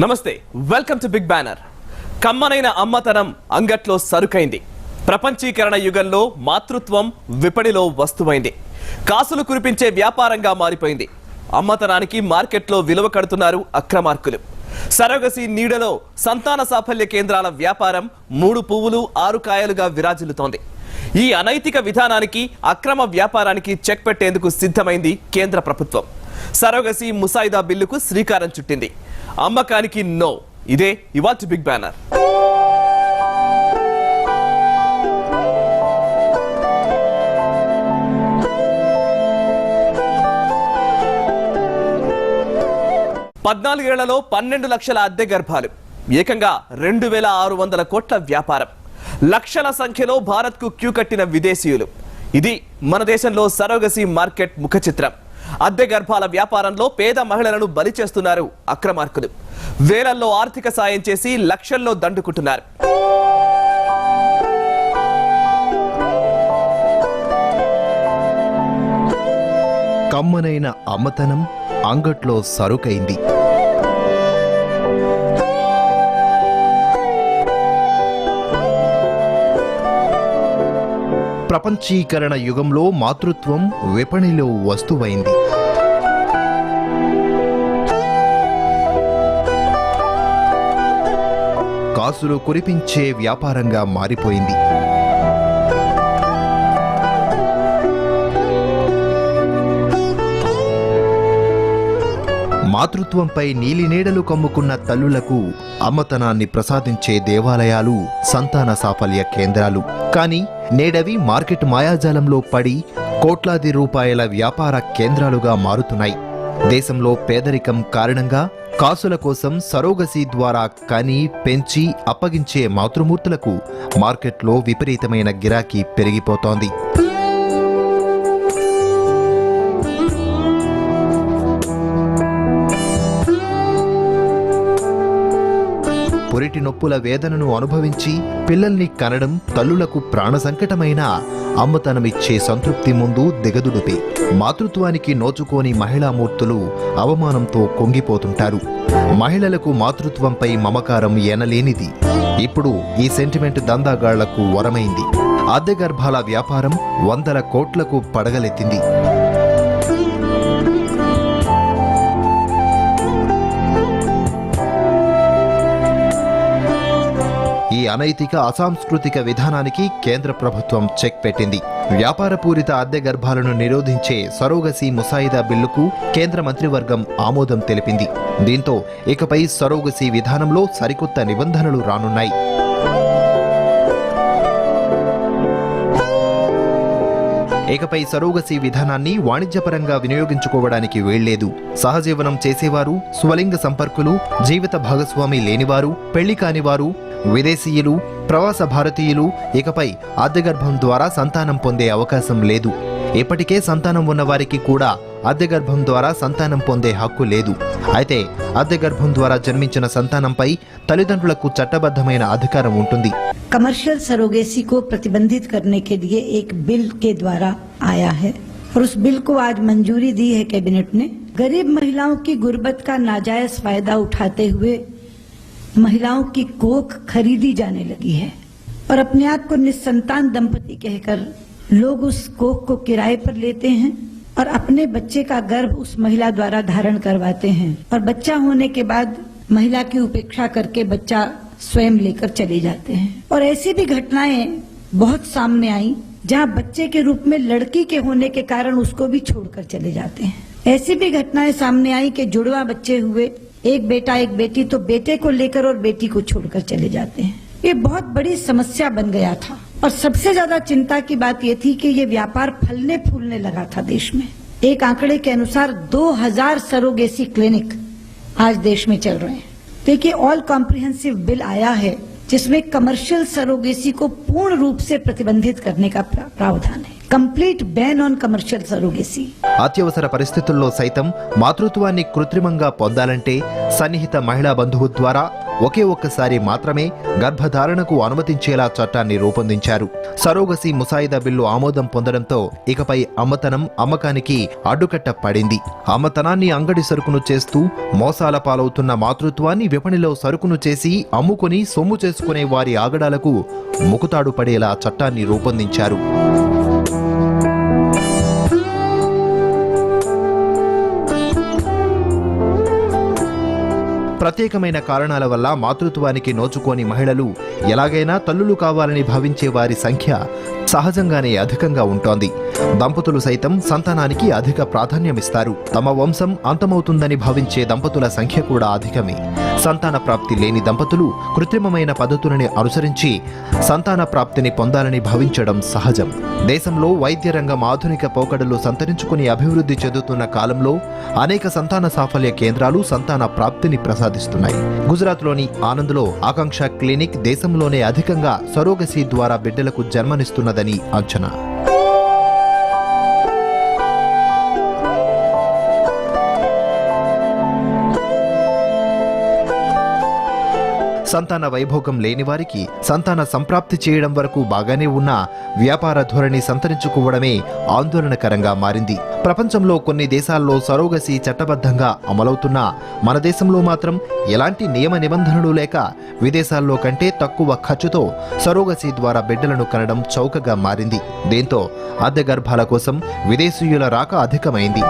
నమస్తే welcome to big banner కమ్మనైన అమ్మతనం అంగట్లో సరుకైంది ప్రపంచీకరణ యుగంలో మాతృత్వం విపణిలో వస్తువైంది కాసులు కురిపించే వ్యాపారంగా మారిపోయింది అమ్మతనానికి మార్కెట్లో విలువ కడుతున్నారు అక్రమార్కులు సరోగసి నీడలో సంతాన సాఫల్య కేంద్రాల వ్యాపారం 3 పువ్వులు 6 కాయలుగా విరాజిల్లుతోంది ఈ అనైతిక విధానానికి అక్రమ వ్యాపారానికి చెక్ పెట్టేందుకు సిద్ధమైంది కేంద్ర ప్రభుత్వం సరోగసి ముసాయిదా బిల్లుకు శ్రీకారం చుట్టింది అమ్మకానికి నో ఇదే ఇవాల్టి బిగ్ బ్యానర్ పద్నాలుగేళ్లలో 12 లక్షల అద్దె గర్భాలు ఏకంగా 2600 కోట్ల వ్యాపారం లక్షల సంఖ్యలో భారత్కు క్యూ కట్టిన విదేశీయులు ఇది మన దేశంలో సరోగసి మార్కెట్ ముఖ చిత్రం అద్దె గర్భాల వ్యాపారంలో పేద మహిళలను బలి చేస్తున్నారు అక్రమార్కులు వేలల్లో ఆర్థిక సాయం చేసి లక్షల్లో దండుకుంటున్నారు కమ్మనైన అమ్మతనం అంగట్లో సరుకైంది ప్రపంచీకరణ యుగంలో మాతృత్వం విపణిలో వస్తువైంది కాసులు కురిపించే వ్యాపారంగా మారిపోయింది మాతృత్వంపై నీలినేడలు కమ్ముకున్న తల్లులకు అమ్మతనాన్ని ప్రసాదించే దేవాలయాలు సంతాన సాఫల్య కేంద్రాలు కానీ నేడవి మార్కెట్ మాయాజాలంలో పడి కోట్లాది రూపాయల వ్యాపార కేంద్రాలుగా మారుతున్నాయి దేశంలో పేదరికం కారణంగా కాసుల కోసం సరోగసి ద్వారా కని పెంచి అప్పగించే మాతృమూర్తులకు మార్కెట్లో విపరీతమైన గిరాకీ పెరిగిపోతోంది పురిటి నొప్పుల వేదనను అనుభవించి పిల్లల్ని కనడం తల్లులకు ప్రాణ సంకటమైన అమ్మతనమిచ్చే సంతృప్తి ముందు దిగదుడిపే మాతృత్వానికి నోచుకోని మహిళామూర్తులు అవమానంతో కొంగిపోతుంటారు మహిళలకు మాతృత్వంపై మమకారం ఎనలేనిది ఇప్పుడు ఈ సెంటిమెంట్ దందాగాళ్లకు వరమైంది అద్దె గర్భాల వ్యాపారం 100 కోట్లకు పడగలెత్తింది ఈ అనైతిక అసాంస్కృతిక విధానానికి కేంద్ర ప్రభుత్వం చెక్ పెట్టింది వ్యాపారపూరిత అద్దె గర్భాలను నిరోధించే సరోగసి ముసాయిదా బిల్లుకు కేంద్ర మంత్రివర్గం ఆమోదం తెలిపింది దీంతో ఇకపై సరోగసి విధానంలో సరికొత్త నిబంధనలు రానున్నాయి ఇకపై సరోగసి విధానాన్ని వాణిజ్యపరంగా వినియోగించుకోవడానికి వీల్లేదు సహజీవనం చేసేవారు స్వలింగ సంపర్కులు జీవిత భాగస్వామి లేనివారు పెళ్లి కానివారు విదేశీయులు ప్రవాస భారతీయులు ఇకపై అద్దె గర్భం ద్వారా సంతానం పొందే అవకాశం లేదు ఇప్పటికే సంతానం ఉన్నవారికి కూడా అద్దె గర్భం ద్వారా సంతానం పొందే హక్కు లేదు అయితే అద్దె గర్భం ద్వారా జన్మించిన సంతానంపై తల్లిదండ్రులకు చట్టబద్ధమైన అధికారం ఉంటుంది कमर्शियल सरोगेसी को प्रतिबंधित करने के लिए एक बिल के द्वारा आया है और उस बिल को आज मंजूरी दी है कैबिनेट ने गरीब महिलाओं की गुर्बत का नाजायज फायदा उठाते हुए महिलाओं की कोख खरीदी जाने लगी है और अपने आप को निसंतान दंपति कहकर लोग उस कोख को किराए पर लेते हैं और अपने बच्चे का गर्भ उस महिला द्वारा धारण करवाते हैं और बच्चा होने के बाद महिला की उपेक्षा करके बच्चा स्वयं लेकर चले जाते हैं और ऐसी भी घटनाएं बहुत सामने आई जहां बच्चे के रूप में लड़की के होने के कारण उसको भी छोड़कर चले जाते हैं ऐसी भी घटनाएं सामने आई कि जुड़वा बच्चे हुए एक बेटा एक बेटी तो बेटे को लेकर और बेटी को छोड़कर चले जाते हैं ये बहुत बड़ी समस्या बन गया था और सबसे ज्यादा चिंता की बात ये थी कि ये व्यापार फलने फूलने लगा था देश में एक आंकड़े के अनुसार 2000 सरोगेसी क्लिनिक आज देश में चल रहे हैं देखिए ऑल कॉम्प्रिहेंसिव बिल आया है जिसमें कमर्शियल सरोगेसी को पूर्ण रूप से प्रतिबंधित करने का प्रावधान है complete ban on commercial surrogacy అత్యవసర పరిస్థితుల్లో సైతం మాతృత్వాన్ని కృత్రిమంగా పొందాలంటే సన్నిహిత మహిళా బంధువు ద్వారా ఒకే ఒక్కసారి మాత్రమే గర్భధారణకు అనుమతించేలా చట్టాన్ని రూపొందించారు. సరోగసి ముసాయిదా బిల్లు ఆమోదం పొందడంతో ఇకపై అమ్మతనం అమ్మకానికి అడ్డుకట్ట పడింది. అమ్మతనాన్ని అంగడి సరుకును చేస్తూ మోసాల పాలవుతున్న మాతృత్వాన్ని విపణిలో సరుకును చేసి అమ్ముకొని సొమ్ము చేసుకునే వారి ఆగడాలకు ముకుతాడు పడేలా చట్టాన్ని రూపొందించారు. ప్రత్యేకమైన కారణాల వల్ల మాతృత్వానికి నోచుకోని మహిళలు ఎలాగైనా తల్లులు కావాలని భావించే వారి సంఖ్య సహజంగానే అధికంగా ఉంటోంది. దంపతులు సైతం సంతానానికి అధిక ప్రాధాన్యమిస్తారు. తమ వంశం అంతమవుతుందని భావించే దంపతుల సంఖ్య కూడా అధికమే. సంతాన ప్రాప్తి లేని దంపతులు కృత్రిమమైన పద్ధతులని అనుసరించి సంతాన ప్రాప్తిని పొందాలని భావించడం సహజం. దేశంలో వైద్య రంగం ఆధునిక పోకడలు సంతరించుకుని అభివృద్ధి చెందుతున్న కాలంలో అనేక సంతాన సాఫల్య కేంద్రాలు సంతాన ప్రాప్తిని ప్రసాదిస్తున్నాయి. గుజరాత్లోని ఆనంద్లో ఆకాంక్ష క్లినిక్ దేశంలోనే అధికంగా సరోగసీ ద్వారా బిడ్డలకు జన్మనిస్తున్నదని అంచనా. సంతాన వైభోగం లేని వారికి సంతాన సంప్రాప్తి చేయడం వరకు బాగానే ఉన్నా వ్యాపార ధోరణి సంతరించుకోవడమే ఆందోళనకరంగా మారింది. ప్రపంచంలో కొన్ని దేశాల్లో సరోగసీ చట్టబద్ధంగా అమలవుతున్నా మన దేశంలో మాత్రం ఎలాంటి నియమ నిబంధనలు లేక విదేశాల్లో కంటే తక్కువ ఖర్చుతో సరోగసీ ద్వారా బిడ్డలను కనడం చౌకగా మారింది. దీంతో అద్దె గర్భాల కోసం విదేశీయుల రాక అధికమైంది.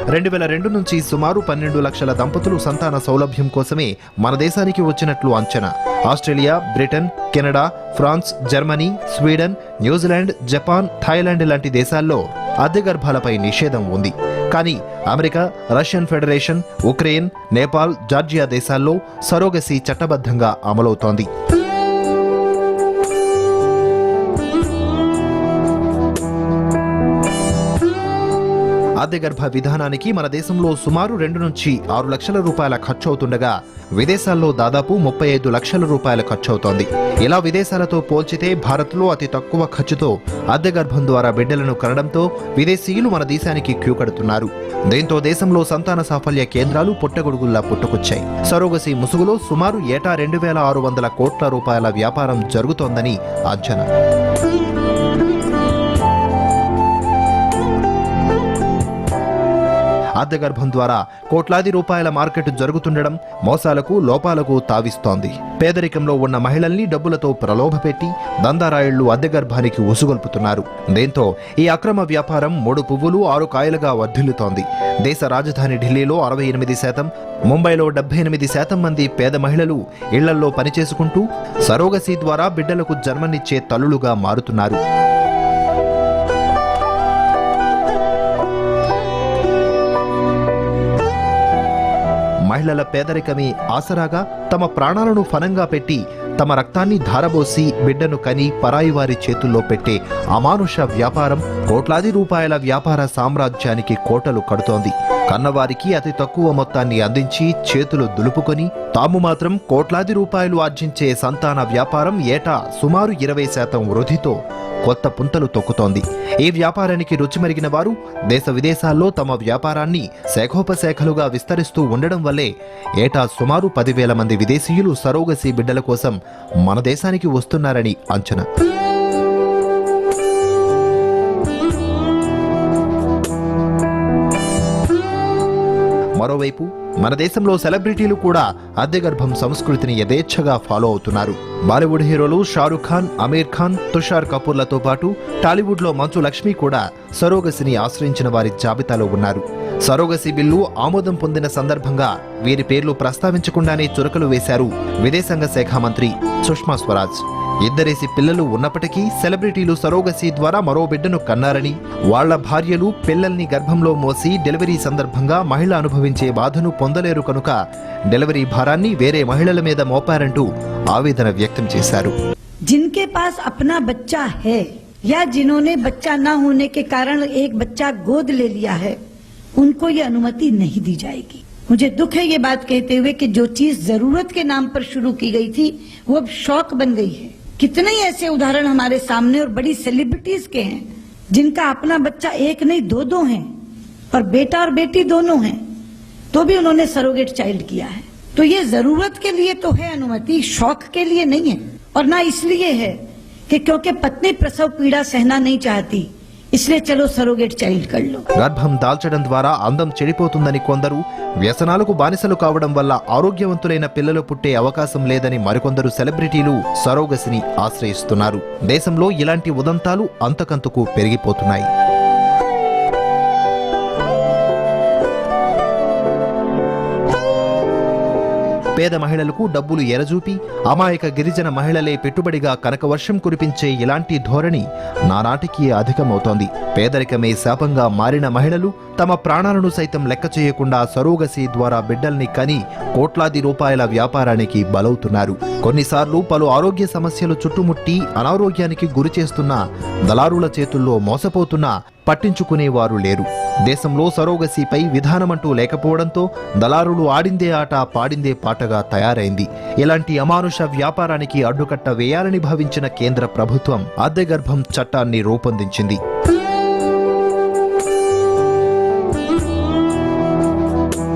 2002 నుంచి సుమారు 12 లక్షల దంపతులు సంతాన సౌలభ్యం కోసమే మన దేశానికి వచ్చినట్లు అంచనా. Australia, Britain, Canada, France, Germany, Sweden, New Zealand, Japan, Thailand లాంటి దేశాల్లో అద్దె గర్భాలపై నిషేధం ఉంది. కానీ America, Russian Federation, Ukraine, Nepal, Georgia దేశాల్లో సరోగసీ చట్టబద్ధంగా అమలవుతోంది. అద్దె గర్భ విధానానికి మన దేశంలో సుమారు 2 నుంచి 6 లక్షల రూపాయల ఖర్చు అవుతుండగా విదేశాల్లో దాదాపు 35 లక్షల రూపాయల ఖర్చు అవుతోంది. ఇలా విదేశాలతో పోల్చితే భారత్లో అతి తక్కువ ఖర్చుతో అద్దె గర్భం ద్వారా బిడ్డలను కనడంతో విదేశీయులు మన దేశానికి క్యూ కడుతున్నారు. దీంతో దేశంలో సంతాన సాఫల్య కేంద్రాలు పుట్టగొడుగుల్లా పుట్టుకొచ్చాయి. సరోగసీ ముసుగులో సుమారు ఏటా 2600 కోట్ల రూపాయల వ్యాపారం జరుగుతోందని అంచనా. అద్దె గర్భం ద్వారా కోట్లాది రూపాయల మార్కెట్ జరుగుతుండడం మోసాలకు, లోపాలకు తావిస్తోంది. పేదరికంలో ఉన్న మహిళల్ని డబ్బులతో ప్రలోభపెట్టి దందారాయుళ్లు అద్దె గర్భానికి ఉసుగొల్పుతున్నారు. దీంతో ఈ అక్రమ వ్యాపారం 3 పువ్వులు 6 కాయలుగా వర్ధిల్లుతోంది. దేశ రాజధాని ఢిల్లీలో 68%, ముంబైలో 78% మంది పేద మహిళలు ఇళ్లల్లో పనిచేసుకుంటూ సరోగసీ ద్వారా బిడ్డలకు జన్మనిచ్చే తల్లులుగా మారుతున్నారు. మహిళల పేదరికమే ఆసరాగా తమ ప్రాణాలను ఫనంగా పెట్టి తమ రక్తాన్ని ధారబోసి బిడ్డను కని పరాయి వారి చేతుల్లో పెట్టే అమానుష వ్యాపారం కోట్లాది రూపాయల వ్యాపార సామ్రాజ్యానికి కోటలు కడుతోంది. కన్నవారికి అతి తక్కువ మొత్తాన్ని అందించి చేతులు దులుపుకొని తాము మాత్రం కోట్లాది రూపాయలు ఆర్జించే సంతాన వ్యాపారం ఏటా సుమారు 20% వృద్ధితో కొత్త పుంతలు తొక్కుతోంది. ఈ వ్యాపారానికి రుచిమరిగిన వారు దేశ విదేశాల్లో తమ వ్యాపారాన్ని శాఖోపశాఖలుగా విస్తరిస్తూ ఉండడం వల్లే ఏటా సుమారు 10,000 మంది విదేశీయులు సరోగసీ బిడ్డల కోసం మన దేశానికి వస్తున్నారని అంచనా. మరోవైపు మన దేశంలో సెలబ్రిటీలు కూడా అద్దె గర్భం సంస్కృతిని యథేచ్ఛగా ఫాలో అవుతున్నారు. బాలీవుడ్ హీరోలు షారుఖ్ ఖాన్, అమీర్ ఖాన్, తుషార్ కపూర్లతో పాటు టాలీవుడ్లో మంచు లక్ష్మి కూడా సరోగసిని ఆశ్రయించిన వారి జాబితాలో ఉన్నారు. సరోగసి బిల్లు ఆమోదం పొందిన సందర్భంగా వీరి పేర్లు ప్రస్తావించకుండానే చురకలు వేశారు విదేశాంగ శాఖ మంత్రి సుష్మా స్వరాజ్. ఇద్దరేసి పిల్లలు ఉన్నప్పటికీ సెలబ్రిటీలు సరోగసీ ద్వారా మరో బిడ్డను కన్నారని, వాళ్ల భార్యలు పిల్లల్ని గర్భంలో మోసి డెలివరీ సందర్భంగా మహిళ అనుభవించే బాధను పొందలేరు కనుక డెలివరీ భారాన్ని వేరే మహిళల మీద మోపారంటూ ఆవేదన వ్యక్తం చేశారు. जिनके पास अपना बच्चा है या जिन्होंने बच्चा न होने के कारण एक बच्चा गोद ले लिया है, उनको ये अनुमति नहीं दी जाएगी. मुझे दुख है ये बात कहते हुए कि जो चीज जरूरत के नाम पर शुरू की गई थी वो अब शौक बन गई है. कितने ही ऐसे उदाहरण हमारे सामने और बड़ी सेलिब्रिटीज के हैं जिनका अपना बच्चा एक नहीं 2 हैं और बेटा और बेटी दोनों हैं तो भी उन्होंने सरोगेट चाइल्ड किया है। तो ये जरूरत के लिए तो है अनुमति, शौक के लिए नहीं है। और ना इसलिए है कि क्योंकि पत्नी प्रसव पीड़ा सहना नहीं चाहती इसलिए चलो सरोगेट చైల్డ్ कर लो। గర్భం దాల్చడం ద్వారా అందం చెడిపోతుందని కొందరు, వ్యసనాలకు బానిసలు కావడం వల్ల ఆరోగ్యవంతులైన పిల్లలు పుట్టే అవకాశం లేదని మరికొందరు సెలబ్రిటీలు సరోగసిని ఆశ్రయిస్తున్నారు. దేశంలో ఇలాంటి ఉదంతాలు అంతకంతకు పెరిగిపోతున్నాయి. పేద మహిళలకు డబ్బులు ఎరజూపి అమాయక గిరిజన మహిళలే పెట్టుబడిగా కనకవర్షం కురిపించే ఇలాంటి ధోరణి నానాటికి అధికమవుతోంది. పేదరికమే శాపంగా మారిన మహిళలు తమ ప్రాణాలను సైతం లెక్క చేయకుండా సరోగసి ద్వారా బిడ్డల్ని కని కోట్లాది రూపాయల వ్యాపారానికి బలవుతున్నారు. కొన్నిసార్లు పలు ఆరోగ్య సమస్యలు చుట్టుముట్టి అనారోగ్యానికి గురి చేస్తున్న దళారుల చేతుల్లో మోసపోతున్నా పట్టించుకునేవారు లేరు. దేశంలో సరోగసీపై విధానమంటూ లేకపోవడంతో దళారులు ఆడిందే ఆట పాడిందే పాటగా తయారైంది. ఇలాంటి అమానుష వ్యాపారానికి అడ్డుకట్ట వేయాలని భావించిన కేంద్ర ప్రభుత్వం అద్దె గర్భం చట్టాన్ని రూపొందించింది.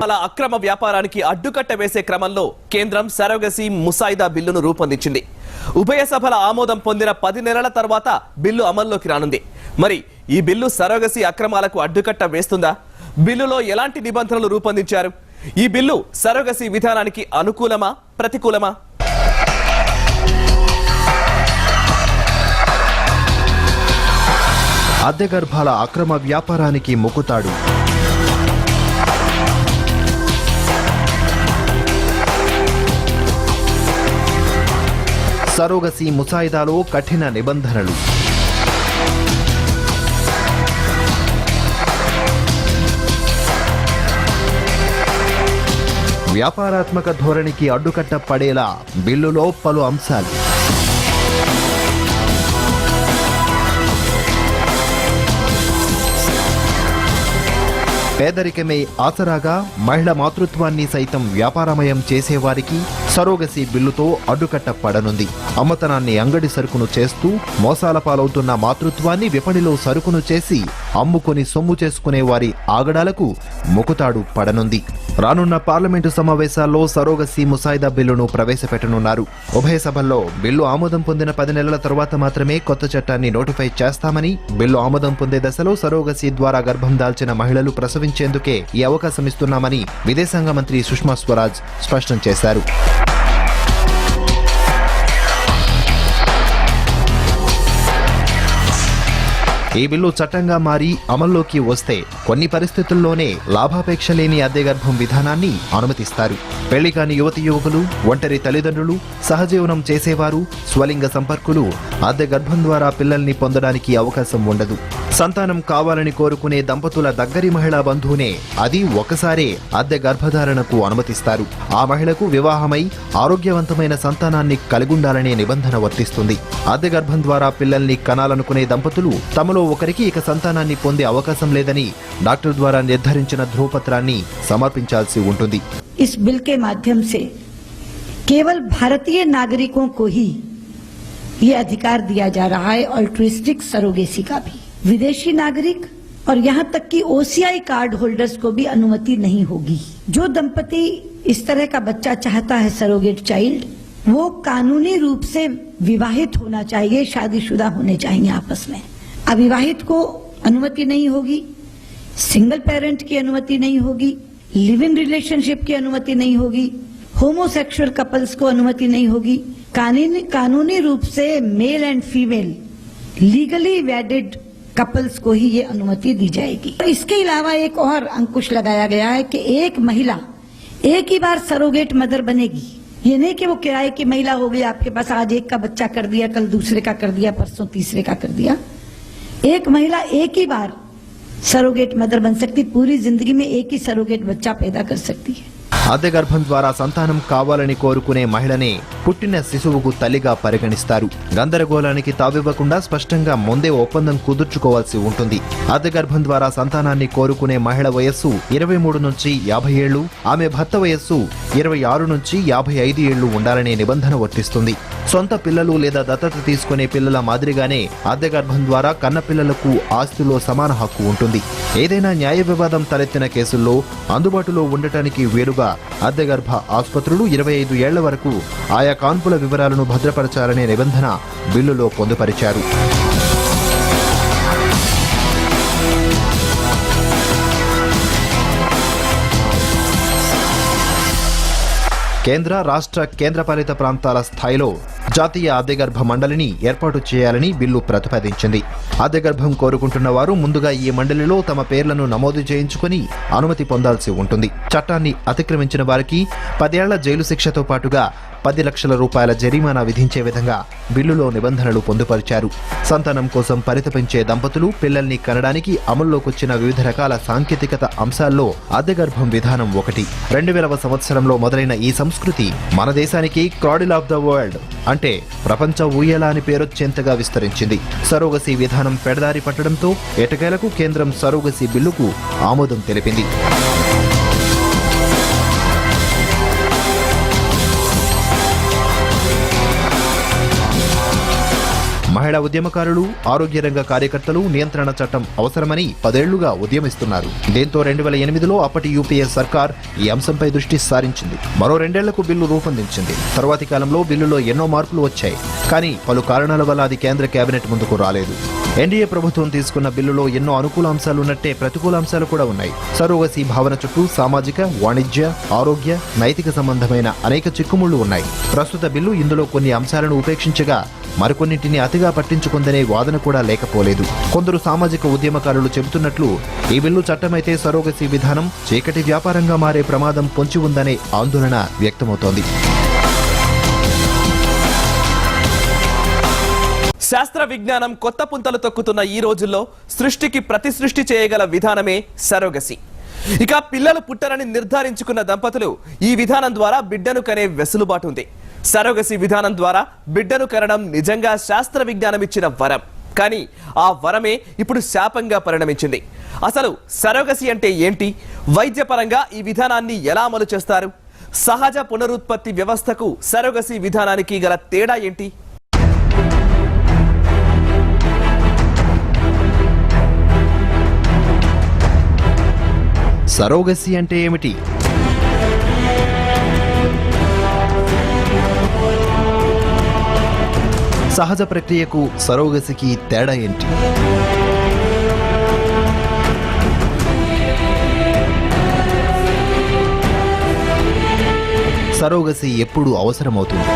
అలా అక్రమ వ్యాపారానికి అడ్డుకట్ట వేసే క్రమంలో కేంద్రం సరోగసీ ముసాయిదా బిల్లును రూపొందించింది. ఉభయ సభల ఆమోదం పొందిన 10 నెలల తర్వాత బిల్లు అమల్లోకి రానుంది. మరి ఈ బిల్లు సరోగసీ అక్రమాలకు అడ్డుకట్ట వేస్తుందా? బిల్లులో ఎలాంటి నిబంధనలు రూపొందించారు? ఈ బిల్లు సరోగసీ విధానానికి అనుకూలమా ప్రతికూలమా? అద్దె గర్భాల అక్రమ వ్యాపారానికి ముకుతాడు. సరోగసీ ముసాయిదాలో కఠిన నిబంధనలు. వ్యాపారాత్మక ధోరణికి అడ్డుకట్ట పడేలా బిల్లులో పలు అంశాలు. పేదరికమే ఆసరాగా మహిళ మాతృత్వాన్ని సైతం వ్యాపారమయం చేసేవారికి సరోగసీ బిల్లుతో అడ్డుకట్ట పడనుంది. అమ్మతనాన్ని అంగడి సరుకును చేస్తూ మోసాల పాలవుతున్న మాతృత్వాన్ని విపణిలో సరుకును చేసి అమ్ముకొని సొమ్ము చేసుకునే వారి ఆగడాలకు ముకుతాడు పడనుంది. రానున్న పార్లమెంటు సమావేశాల్లో సరోగసీ ముసాయిదా బిల్లును ప్రవేశపెట్టనున్నారు. ఉభయ సభల్లో బిల్లు ఆమోదం పొందిన 10 నెలల తరువాత మాత్రమే కొత్త చట్టాన్ని నోటిఫై చేస్తామని, బిల్లు ఆమోదం పొందే దశలో సరోగసీ ద్వారా గర్భం దాల్చిన మహిళలు ప్రసవించేందుకే ఈ అవకాశం ఇస్తున్నామని విదేశాంగ మంత్రి సుష్మా స్వరాజ్ స్పష్టం చేశారు. ఈ బిల్లు చట్టంగా మారి అమల్లోకి వస్తే కొన్ని పరిస్థితుల్లోనే లాభాపేక్ష లేని అద్దె గర్భం విధానాన్ని అనుమతిస్తారు. పెళ్లి కాని యువతి యువకులు, ఒంటరి తల్లిదండ్రులు, సహజీవనం చేసేవారు, స్వలింగ సంపర్కులు అద్దె గర్భం ద్వారా పిల్లల్ని పొందడానికి అవకాశం ఉండదు. సంతానం కావాలని కోరుకునే దంపతుల దగ్గరి మహిళా బంధువునే అది ఒకసారే అద్దె గర్భధారణకు అనుమతిస్తారు. ఆ మహిళకు వివాహమై ఆరోగ్యవంతమైన సంతానాన్ని కలిగుండాలనే నిబంధన వర్తిస్తుంది. అద్దె గర్భం ద్వారా పిల్లల్ని కనాలనుకునే దంపతులు తమలో ఒకరికి ఇక సంతానాన్ని పొందే అవకాశం లేదని డాక్టర్ ద్వారా నిర్ధారించిన ధ్రువపత్రాన్ని సమర్పించాల్సి ఉంటుంది. इस बिल के माध्यम से केवल भारतीय नागरिकों को ही ये अधिकार दिया जा रहा है, ऑल्ट्रिस्टिक सरोगेसी का भी। विदेशी नागरिक और यहाँ तक कि OCI कार्ड होल्डर्स को भी अनुमति नहीं होगी। जो दंपति इस तरह का बच्चा चाहता है सरोगेट चाइल्ड, वो कानूनी रूप से विवाहित होना चाहिए, शादीशुदा होने चाहिए आपस में। अविवाहित को अनुमति नहीं होगी, सिंगल पेरेंट की अनुमति नहीं होगी, लिव इन रिलेशनशिप की अनुमति नहीं होगी, होमोसेक्सुअल कपल्स को अनुमति नहीं होगी। कानूनी रूप से male and female legally वेडेड couples को ही ये अनुमति दी जाएगी। और इसके अलावा एक और अंकुश लगाया गया है कि एक महिला एक ही बार सरोगेट मदर बनेगी। ये नहीं कि वो किराए की महिला हो गई, आपके पास आज एक का बच्चा कर दिया, कल दूसरे का कर दिया, परसों तीसरे का कर दिया। एक महिला एक ही बार सरोगेट मदर बन सकती, पूरी जिंदगी में एक ही सरोगेट बच्चा पैदा कर सकती है। అద్దె గర్భం ద్వారా సంతానం కావాలని కోరుకునే మహిళనే పుట్టిన శిశువుకు తల్లిగా పరిగణిస్తారు. గందరగోళానికి తావివ్వకుండా స్పష్టంగా ముందే ఒప్పందం కుదుర్చుకోవాల్సి ఉంటుంది. అద్దె గర్భం ద్వారా సంతానాన్ని కోరుకునే మహిళ వయస్సు 23 నుంచి 50 ఏళ్లు, ఆమె భర్త వయస్సు 26 నుంచి 55 ఏళ్లు ఉండాలనే నిబంధన వర్తిస్తుంది. సొంత పిల్లలు లేదా దత్తత తీసుకునే పిల్లల మాదిరిగానే అద్దె గర్భం ద్వారా కన్న పిల్లలకు ఆస్తిలో సమాన హక్కు ఉంటుంది. ఏదైనా న్యాయ వివాదం తలెత్తిన కేసుల్లో అందుబాటులో ఉండటానికి వీలుగా అద్దె గర్భ ఆసుపత్రులు 25 ఏళ్ల వరకు ఆయా కాన్పుల వివరాలను భద్రపరచాలనే నిబంధన బిల్లులో పొందుపరిచారు. కేంద్ర, రాష్ట్ర, కేంద్రపాలిత ప్రాంతాల స్థాయిలో జాతీయ అద్దె గర్భ మండలిని ఏర్పాటు చేయాలని బిల్లు ప్రతిపాదించింది. అద్దె గర్భం కోరుకుంటున్న వారు ముందుగా ఈ మండలిలో తమ పేర్లను నమోదు చేయించుకుని అనుమతి పొందాల్సి ఉంటుంది. చట్టాన్ని అతిక్రమించిన వారికి 10 ఏళ్ల జైలు శిక్షతో పాటుగా 10 లక్షల రూపాయల జరిమానా విధించే విధంగా బిల్లులో నిబంధనలు పొందుపరిచారు. సంతానం కోసం పరితపించే దంపతులు పిల్లల్ని కనడానికి అమల్లోకొచ్చిన వివిధ రకాల సాంకేతికత అంశాల్లో అద్దె గర్భం విధానం ఒకటి. 2000వ సంవత్సరంలో మొదలైన ఈ సంస్కృతి మన దేశానికి క్రాడిల్ ఆఫ్ ద వరల్డ్ అంటే ప్రపంచ ఊయల అని పేరొచ్చేంతగా విస్తరించింది. సరోగసీ విధానం పెడదారి పట్టడంతో ఎటకేలకు కేంద్రం సరోగసీ బిల్లుకు ఆమోదం తెలిపింది. మహిళా ఉద్యమకారులు, ఆరోగ్య రంగ కార్యకర్తలు నియంత్రణ చట్టం అవసరమని 10 ఏళ్లుగా ఉద్యమిస్తున్నారు. దీంతో 2008లో అప్పటి యూపీఏ సర్కార్ ఈ అంశంపై దృష్టి సారించింది. మరో 2 ఏళ్లకు బిల్లు రూపొందించింది. తరువాతి కాలంలో బిల్లులో ఎన్నో మార్పులు వచ్చాయి. కానీ పలు కారణాల వల్ల అది కేంద్ర కేబినెట్ ముందుకు రాలేదు. ఎన్డీఏ ప్రభుత్వం తీసుకున్న బిల్లులో ఎన్నో అనుకూల అంశాలున్నట్టే ప్రతికూల అంశాలు కూడా ఉన్నాయి. సరోగసీ భావన చుట్టూ సామాజిక, వాణిజ్య, ఆరోగ్య, నైతిక సంబంధమైన అనేక చిక్కుముళ్లు ఉన్నాయి. ప్రస్తుత బిల్లు ఇందులో కొన్ని అంశాలను ఉపేక్షించగా మరికొన్నింటిని అతిగా పట్టించుకుందనే వాదన కూడా లేకపోలేదు. కొందరు సామాజిక ఉద్యమకారులు చెబుతున్నట్లు ఈ బిల్లు చట్టమైతే సరోగసీ విధానం చీకటి వ్యాపారంగా మారే ప్రమాదం పొంచి ఉందనే ఆందోళన వ్యక్తమవుతోంది. శాస్త్ర విజ్ఞానం కొత్త పుంతలు తొక్కుతున్న ఈ రోజుల్లో సృష్టికి ప్రతి సృష్టి చేయగల విధానమే సరోగసీ. ఇక పిల్లలు పుట్టరని నిర్ధారించుకున్న దంపతులు ఈ విధానం ద్వారా బిడ్డను కనే వెసులుబాటు ఉంది. సరోగసీ విధానం ద్వారా బిడ్డను కనడం నిజంగా శాస్త్ర విజ్ఞానం ఇచ్చిన వరం. కానీ ఆ వరమే ఇప్పుడు శాపంగా పరిణమించింది. అసలు సరోగసీ అంటే ఏంటి? వైద్యపరంగా ఈ విధానాన్ని ఎలా అమలు చేస్తారు? సహజ పునరుత్పత్తి వ్యవస్థకు సరోగసీ విధానానికి గల తేడా ఏంటి? సరోగసీ అంటే ఏమిటి? సహజ ప్రక్రియకు సరోగసీకి తేడా ఏంటి? సరోగసీ ఎప్పుడు అవసరమవుతుంది?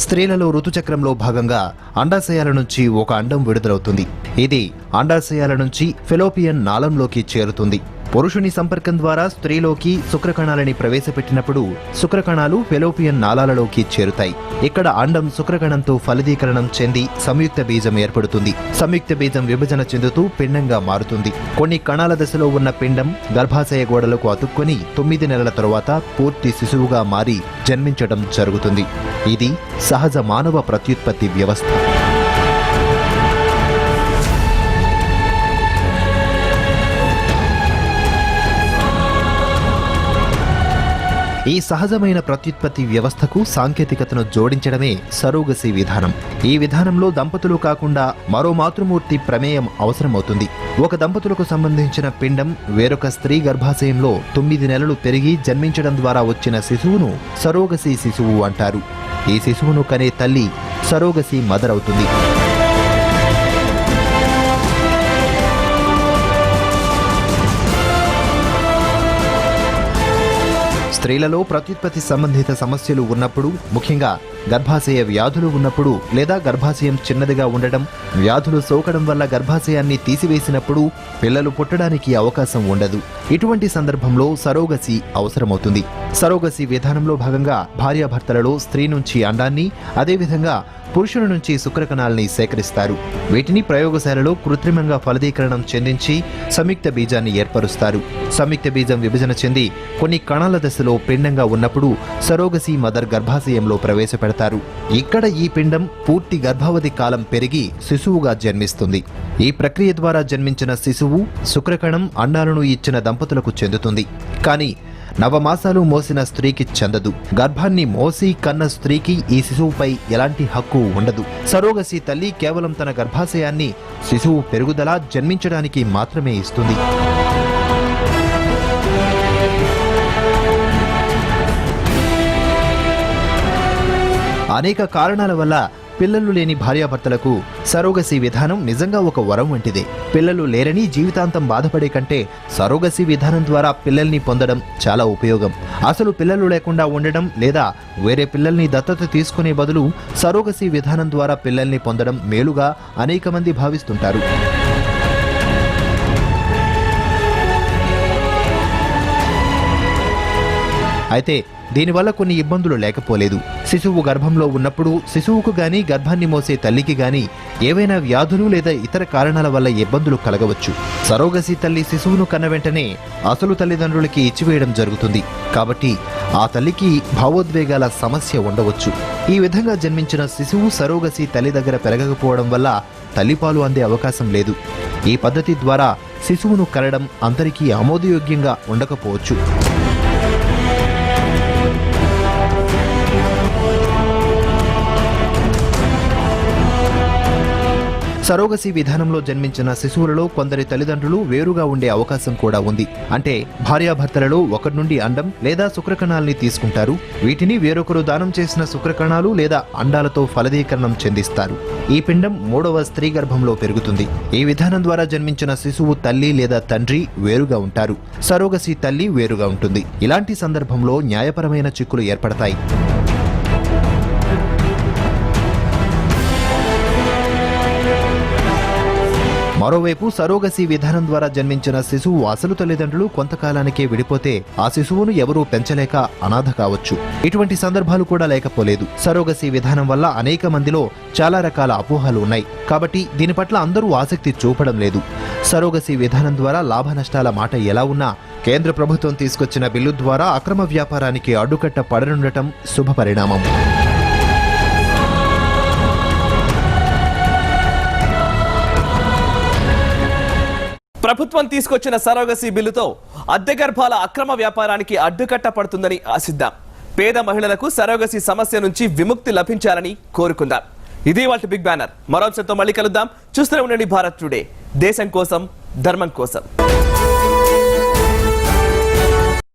స్త్రీలలో ఋతుచక్రంలో భాగంగా అండాశయాల నుంచి ఒక అండం విడుదలవుతుంది. ఇది అండాశయాల నుంచి ఫెలోపియన్ నాళంలోకి చేరుతుంది. పురుషుని సంపర్కం ద్వారా స్త్రీలోకి శుక్రకణాలని ప్రవేశపెట్టినప్పుడు శుక్రకణాలు ఫెలోపియన్ నాళాలలోకి చేరుతాయి. ఇక్కడ అండం శుక్రకణంతో ఫలదీకరణం చెంది సంయుక్త బీజం ఏర్పడుతుంది. సంయుక్త బీజం విభజన చెందుతూ పిండంగా మారుతుంది. కొన్ని కణాల దశలో ఉన్న పిండం గర్భాశయ గోడలకు అతుక్కొని 9 నెలల తరువాత పూర్తి శిశువుగా మారి జన్మించడం జరుగుతుంది. ఇది సహజ మానవ ప్రత్యుత్పత్తి వ్యవస్థ. ఈ సహజమైన ప్రత్యుత్పత్తి వ్యవస్థకు సాంకేతికతను జోడించడమే సరోగసీ విధానం. ఈ విధానంలో దంపతులు కాకుండా మరో మాతృమూర్తి ప్రమేయం అవసరమవుతుంది. ఒక దంపతులకు సంబంధించిన పిండం వేరొక స్త్రీ గర్భాశయంలో 9 నెలలు పెరిగి జన్మించడం ద్వారా వచ్చిన శిశువును సరోగసీ శిశువు అంటారు. ఈ శిశువును కనే తల్లి సరోగసీ మదర్ అవుతుంది. స్త్రీలలో ప్రత్యుత్పత్తి సంబంధిత సమస్యలు ఉన్నప్పుడు, ముఖ్యంగా గర్భాశయ వ్యాధులు ఉన్నప్పుడు లేదా గర్భాశయం చిన్నదిగా ఉండడం, వ్యాధులు సోకడం వల్ల గర్భాశయాన్ని తీసివేసినప్పుడు పిల్లలు పుట్టడానికి అవకాశం ఉండదు. ఇటువంటి సందర్భంలో సరోగసి అవసరమవుతుంది. సరోగసి విధానంలో భాగంగా భార్యాభర్తలలో స్త్రీ నుంచి అండాన్ని, అదేవిధంగా పురుషుల నుంచి శుక్రకణాలని సేకరిస్తారు. వీటిని ప్రయోగశాలలో కృత్రిమంగా ఫలదీకరణం చెందించి సంయుక్త బీజాన్ని ఏర్పరుస్తారు. సంయుక్త బీజం విభజన చెంది కొన్ని కణాల దశలో పిండంగా ఉన్నప్పుడు సరోగసి మదర్ గర్భాశయంలో ప్రవేశపెడతారు. ఇక్కడ ఈ పిండం పూర్తి గర్భావధి కాలం పెరిగి శిశువుగా జన్మిస్తుంది. ఈ ప్రక్రియ ద్వారా జన్మించిన శిశువు శుక్రకణం అండాలను ఇచ్చిన దంపతులకు చెందుతుంది. కానీ నవమాసాలు మోసిన స్త్రీకి చెందదు. గర్భాన్ని మోసి కన్న స్త్రీకి ఈ శిశువుపై ఎలాంటి హక్కు ఉండదు. సరోగసి తల్లి కేవలం తన గర్భాశయాన్ని శిశువు పెరుగుదల జన్మించడానికి మాత్రమే ఇస్తుంది. అనేక కారణాల వల్ల పిల్లలు లేని భార్యాభర్తలకు సరోగసి విధానం నిజంగా ఒక వరం వంటిదే. పిల్లలు లేరని జీవితాంతం బాధపడే కంటే సరోగసి విధానం ద్వారా పిల్లల్ని పొందడం చాలా ఉపయోగం. అసలు పిల్లలు లేకుండా ఉండడం లేదా వేరే పిల్లల్ని దత్తత తీసుకునే బదులు సరోగసి విధానం ద్వారా పిల్లల్ని పొందడం మేలుగా అనేక మంది భావిస్తుంటారు. అయితే దీనివల్ల కొన్ని ఇబ్బందులు లేకపోలేదు. శిశువు గర్భంలో ఉన్నప్పుడు శిశువుకు గాని గర్భాన్ని మోసే తల్లికి గాని ఏవైనా వ్యాధులు లేదా ఇతర కారణాల వల్ల ఇబ్బందులు కలగవచ్చు. సరోగసి తల్లి శిశువును కన్న వెంటనే అసలు తల్లిదండ్రులకి ఇచ్చివేయడం జరుగుతుంది. కాబట్టి ఆ తల్లికి భావోద్వేగాల సమస్య ఉండవచ్చు. ఈ విధంగా జన్మించిన శిశువు సరోగసి తల్లి దగ్గర పెరగకపోవడం వల్ల తల్లిపాలు అందే అవకాశం లేదు. ఈ పద్ధతి ద్వారా శిశువును కనడం అందరికీ ఆమోదయోగ్యంగా ఉండకపోవచ్చు. సరోగసి విధానంలో జన్మించిన శిశువులలో కొందరి తల్లిదండ్రులు వేరుగా ఉండే అవకాశం కూడా ఉంది. అంటే భార్యాభర్తలలో ఒకరి నుండి అండం లేదా శుక్రకణాల్ని తీసుకుంటారు. వీటిని వేరొకరు దానం చేసిన శుక్రకణాలు లేదా అండాలతో ఫలదీకరణం చెందిస్తారు. ఈ పిండం 3వ స్త్రీ గర్భంలో పెరుగుతుంది. ఈ విధానం ద్వారా జన్మించిన శిశువు తల్లి లేదా తండ్రి వేరుగా ఉంటారు. సరోగసి తల్లి వేరుగా ఉంటుంది. ఇలాంటి సందర్భంలో న్యాయపరమైన చిక్కులు ఏర్పడతాయి. మరోవైపు సరోగసి విధానం ద్వారా జన్మించిన శిశువు అసలు తల్లిదండ్రులు కొంతకాలానికే విడిపోతే ఆ శిశువును ఎవరూ పెంచలేక అనాథ కావచ్చు. ఇటువంటి సందర్భాలు కూడా లేకపోలేదు. సరోగసి విధానం వల్ల అనేక మందిలో చాలా రకాల అపోహలు ఉన్నాయి. కాబట్టి దీని పట్ల అందరూ ఆసక్తి చూపడం లేదు. సరోగసి విధానం ద్వారా లాభ నష్టాల మాట ఎలా ఉన్నా కేంద్ర ప్రభుత్వం తీసుకొచ్చిన బిల్లు ద్వారా అక్రమ వ్యాపారానికి అడ్డుకట్ట పడనుండటం శుభపరిణామం. ప్రభుత్వం తీసుకొచ్చిన సరోగసి బిల్లుతో అద్దె గర్భాల అక్రమ వ్యాపారానికి అడ్డుకట్ట పడుతుందని ఆశిద్దాం. పేద మహిళలకు సరోగసి సమస్య నుంచి విముక్తి లభించాలని కోరుకుందాం. ఇది వాటి బిగ్ బ్యానర్. మరో అంశంతో మళ్ళీ కలుద్దాం. చూస్తూనే ఉండండి భారత్ టుడే. దేశం కోసం, ధర్మం కోసం.